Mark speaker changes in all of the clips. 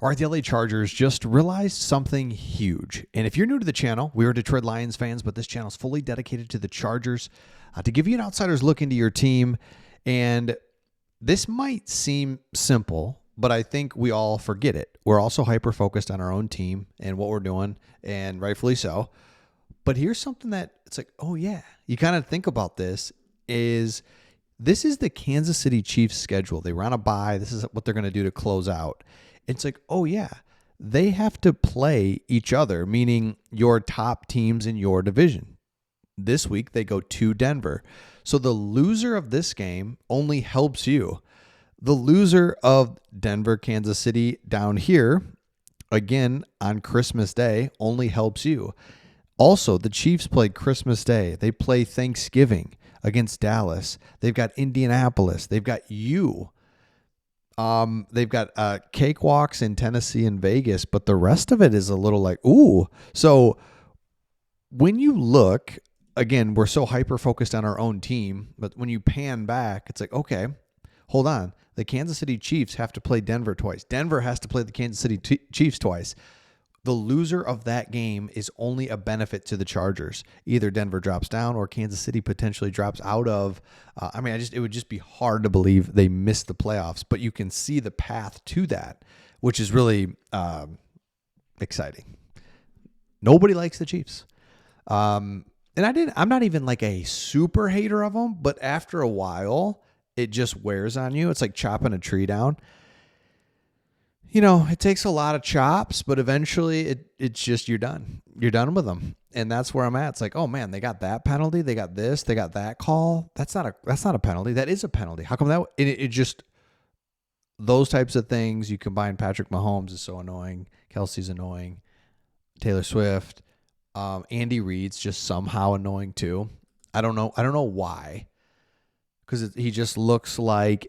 Speaker 1: All right, the LA Chargers just realized something huge. And if you're new to the channel, we are Detroit Lions fans, but this channel is fully dedicated to the Chargers to give you an outsider's look into your team. And this might seem simple, but I think we all forget it. We're also hyper-focused on our own team and what we're doing, and rightfully so. But here's something that it's like, oh yeah, you kind of think about this is the Kansas City Chiefs schedule. They run a bye. This is what they're going to do to close out. It's like, oh yeah, they have to play each other, meaning your top teams in your division. This week they go to Denver. So the loser of this game only helps you. The loser of Denver, Kansas City down here, again on Christmas Day, only helps you. Also, the Chiefs play Christmas Day. They play Thanksgiving against Dallas. They've got Indianapolis. They've got you. They've got cakewalks in Tennessee and Vegas, but the rest of it is a little like, ooh. So when you look, again, we're so hyper-focused on our own team, but when you pan back, it's like, okay, hold on. The Kansas City Chiefs have to play Denver twice. Denver has to play the Kansas City Chiefs twice. The loser of that game is only a benefit to the Chargers. Either Denver drops down or Kansas City potentially drops out of. It would just be hard to believe they missed the playoffs, but you can see the path to that, which is really exciting. Nobody likes the Chiefs. I'm not even like a super hater of them, but after a while, it just wears on you. It's like chopping a tree down. You know, it takes a lot of chops, but eventually it's just you're done. You're done with them. And that's where I'm at. It's like, oh man, they got that penalty, they got this, they got that call. That's not a penalty. That is a penalty. How come that it just those types of things you combine. Patrick Mahomes is so annoying, Kelsey's annoying, Taylor Swift, Andy Reid's just somehow annoying too. I don't know why. Because he just looks like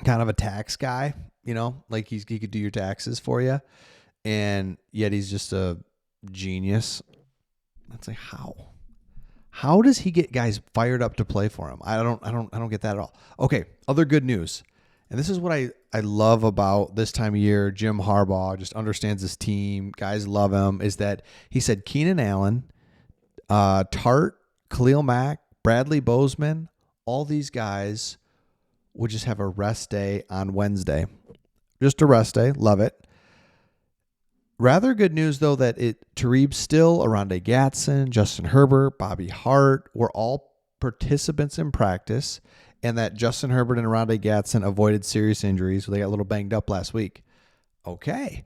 Speaker 1: kind of a tax guy, you know, like he could do your taxes for you, and yet he's just a genius. That's like how does he get guys fired up to play for him? I don't get that at all. Okay, other good news, and this is what I love about this time of year. Jim Harbaugh just understands his team. Guys love him. Is that he said Keenan Allen, Tart, Khalil Mack, Bradley Bozeman, all these guys would just have a rest day on Wednesday. Just a rest day. Love it. Rather good news, though, that Talib Still, Arondé Gatson, Justin Herbert, Bobby Hart were all participants in practice, and that Justin Herbert and Arondé Gatson avoided serious injuries. So they got a little banged up last week. Okay.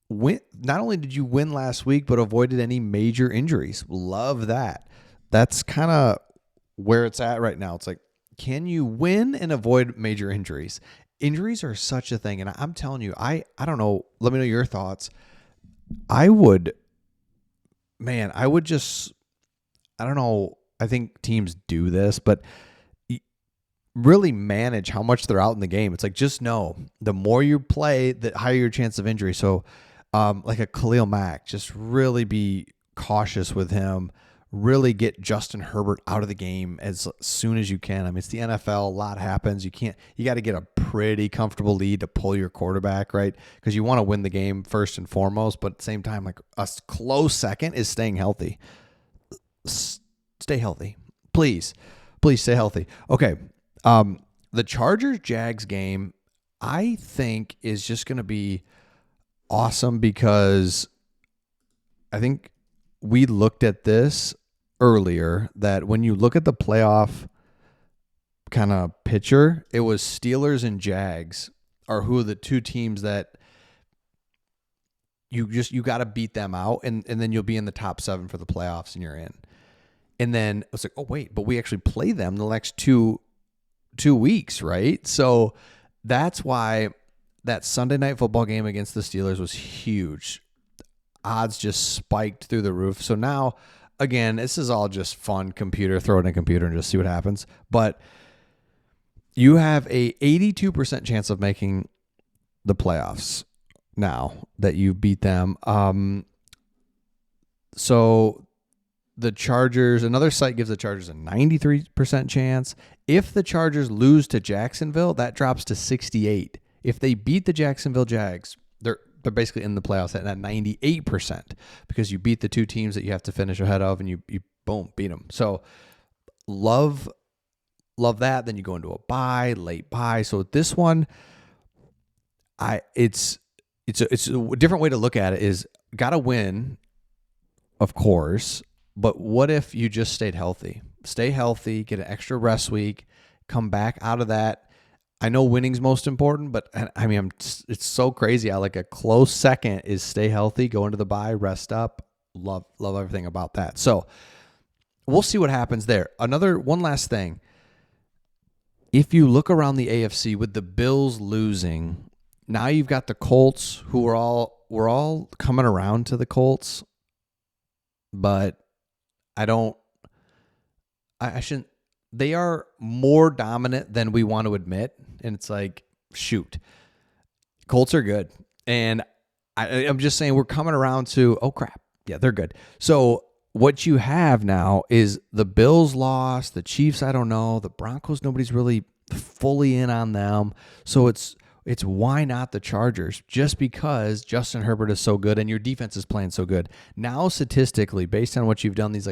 Speaker 1: Not only did you win last week, but avoided any major injuries. Love that. That's kind of where it's at right now. It's like, can you win and avoid major injuries? Injuries are such a thing. And I'm telling you, I don't know. Let me know your thoughts. I don't know. I think teams do this, but really manage how much they're out in the game. It's like, just know the more you play, the higher your chance of injury. So like a Khalil Mack, just really be cautious with him. Really get Justin Herbert out of the game as soon as you can. I mean, it's the NFL. A lot happens. You got to get a pretty comfortable lead to pull your quarterback, right? Because you want to win the game first and foremost, but at the same time, like a close second is staying healthy. Stay healthy. Please stay healthy. Okay. The Chargers-Jags game, I think, is just going to be awesome because I think we looked at this earlier, that when you look at the playoff kind of picture, it was Steelers and Jags are who are the two teams that you got to beat them out, and then you'll be in the top 7 for the playoffs and you're in. And then it's like, oh wait, but we actually play them the next two weeks, right? So that's why that Sunday night football game against the Steelers was huge. Odds just spiked through the roof. So now, again, this is all just fun computer. Throw it in a computer and just see what happens. But you have a 82% chance of making the playoffs now that you beat them. So the Chargers, another site gives the Chargers a 93% chance. If the Chargers lose to Jacksonville, that drops to 68. If they beat the Jacksonville Jags, they're basically in the playoffs at 98% because you beat the two teams that you have to finish ahead of, and you boom, beat them. So love that. Then you go into a bye, late bye. So this one, it's a different way to look at it. Is got to win, of course, but what if you just stayed healthy? Stay healthy, get an extra rest week, come back out of that. I know winning's most important, but I mean, it's so crazy. Like a close second is stay healthy, go into the bye, rest up. Love everything about that. So we'll see what happens there. One last thing. If you look around the AFC with the Bills losing, now you've got the Colts, who we're all coming around to the Colts, but I shouldn't. They are more dominant than we want to admit, and it's like, shoot, Colts are good, and I'm just saying we're coming around to, oh crap, yeah, they're good. So what you have now is the Bills lost, the Chiefs, I don't know, the Broncos, nobody's really fully in on them. So it's why not the Chargers? Just because Justin Herbert is so good and your defense is playing so good. Now, statistically, based on what you've done these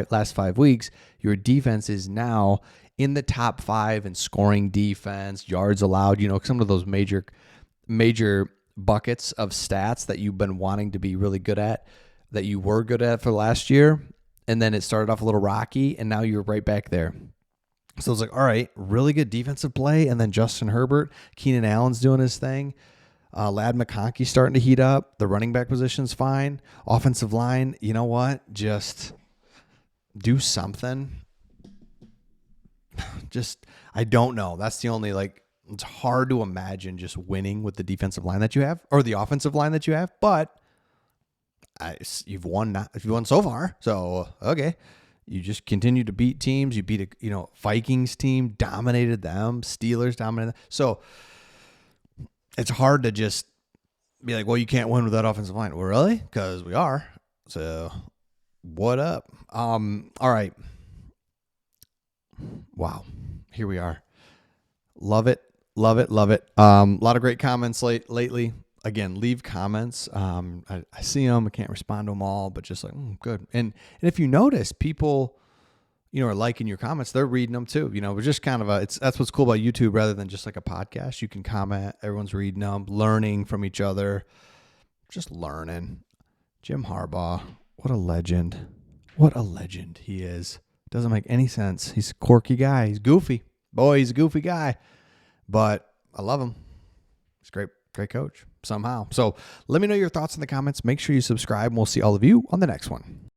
Speaker 1: last 5 weeks, your defense is now in the top 5 in scoring defense, yards allowed, some of those major buckets of stats that you've been wanting to be really good at, that you were good at for last year. And then it started off a little rocky, and now you're right back there. So it's like, all right, really good defensive play. And then Justin Herbert, Keenan Allen's doing his thing. Lad McConkey's starting to heat up. The running back position's fine. Offensive line, you know what? Just do something. I don't know. That's the only, it's hard to imagine just winning with the defensive line that you have or the offensive line that you have. But you've won so far. So, okay. You just continue to beat teams. You beat a Vikings team, dominated them. Steelers dominated them. So it's hard to just be like, well, you can't win with that offensive line. Well, really? Because we are. So what up? All right. Wow. Here we are. Love it. Love it. Love it. A lot of great comments lately. Again, leave comments. I see them. I can't respond to them all, but just good. And if you notice, people, are liking your comments. They're reading them too. We're just kind of that's what's cool about YouTube rather than just like a podcast. You can comment. Everyone's reading them, learning from each other, just learning. Jim Harbaugh, what a legend. What a legend he is. Doesn't make any sense. He's a quirky guy. He's goofy. Boy, he's a goofy guy. But I love him. He's a great coach somehow. So let me know your thoughts in the comments. Make sure you subscribe, and we'll see all of you on the next one.